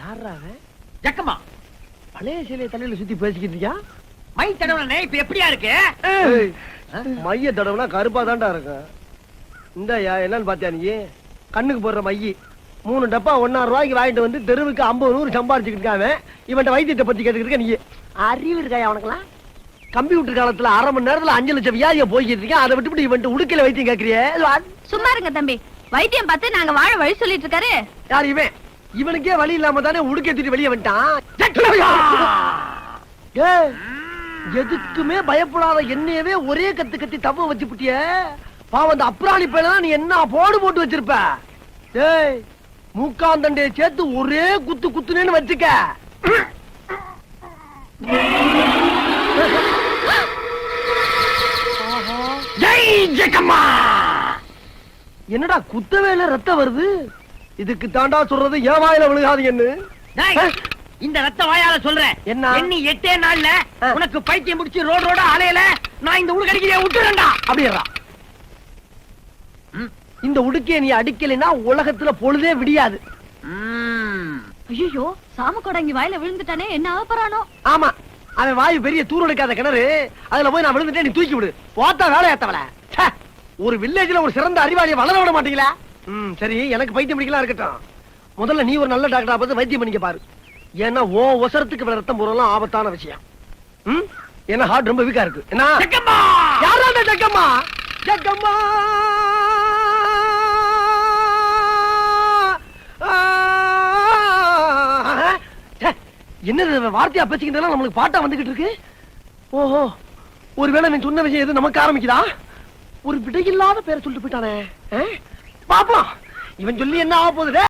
யாரா ஜக்கம்மா பழைய சிலையை தலையில சுத்தி பேசிக்கிட்டு இருக்கியா? மை தடவை இப்ப எப்படியா இருக்கு? மைய தடவைனா கருப்பா தான்டா இருக்கும். இந்தயா என்னன்னு பாத்தியா நீ? கண்ணுக்கு போடுற மைய 3 டப்பா 1,000 ரூபாய்க்கு வாங்கிட்டு வந்து தெருவுக்கு 50-100 சம்பாதிச்சுக்கிட்டு இருக்காம இவன் வைத்தியத்தை பத்தி கேட்டுக்கிட்டு இருக்க. நீ அறிவு இருக்காயா அவனுக்குலாம்? கம்ப்யூட்டர் காலத்துல 1/2 மணி நேரத்துல 5 லட்சம் வியாதியை போய்கிட்டு இருக்கேன். அதை விட்டுவிட்டு இவன் உடுக்கையில வைத்தியம் கேட்கறியே? சும்மா இருங்க தம்பி, வைத்தியம் பார்த்து நாங்க வாழ வழி சொல்லிட்டு இருக்காரு. யார் இவன்? இவனுக்கே வழி இல்லாம தானே உடுக்கை தூட்டி வெளியே வந்துட்டான். எதுக்குமே பயப்படாத என்னையவே ஒரே கத்து கத்தி தவ வச்சு புட்டிய பாவம். அந்த அப்ராணி பையனா நீ என்ன போடு போட்டு வச்சிருப்ப? ஏய், மூக்காந்தண்டைய சேர்த்து ஒரே குத்து குத்துனேன்னு வச்சுக்க. என்னடா குத்தவேல ரத்தம் வருது? இதுக்கு தாண்டா சொல்றது ஏவாயில விழுகாதீங்கன்னு. இந்த ரத்த வாயால சொல்றேன். என்ன? எண்ணி 8 நாள்ல உனக்கு பைத்தியம் முடிச்சு ரோட அலையல நான் இந்த உடுக்கடிக்கைய விட்டுறேன்டா. அப்படியா? இந்த உடுக்கைய நீ அடிக்கலைன்னா உலகத்துல பொழுதே விடியாது. ஐயோ, சாமக்கோடங்கி வாயில விழுந்துட்டானே, என்ன ஆகப்பறானோ? ஆமா, அவன் வாயு பெரிய தூர் எடுக்காத கிணறு. அதுல போய் நான் விழுந்துட்டேன், நீ தூக்கி விடு. போத்தா வேலை ஏத்தவல. ஒரு வில்லேஜ்ல ஒரு சிறந்த அறிவாளியை வளர விட மாட்டீங்களா? சரி, எனக்கு பைத்தியம் பிடிக்கலாம் இருக்கட்டும். முதல்ல நீ ஒரு நல்ல டாக்டரா பார்த்து வைத்தியம் பண்ணிக்க பாரு. ஏன்னா ஓ ஒசரத்துக்கு ரத்தம் போறலாம் ஆபத்தான விஷயம். ஏன்னா ஹார்ட் ரொம்ப வீக்கா இருக்கு. என்ன யாரா ஜக்கம்மா? ஜக்கம்மா என்ன வார்த்தையா பேசிக்கிட்டு நம்மளுக்கு பாட்டா வந்துகிட்டு இருக்கு. ஓஹோ, ஒருவேளை நீ சொன்ன விஷயம் எது நமக்கு ஆரம்பிக்குதா? ஒரு விடையில்லாத பேரை சொல்லிட்டு போயிட்டானே. பாப்பா, இவன் சொல்லி என்ன ஆக போகுது?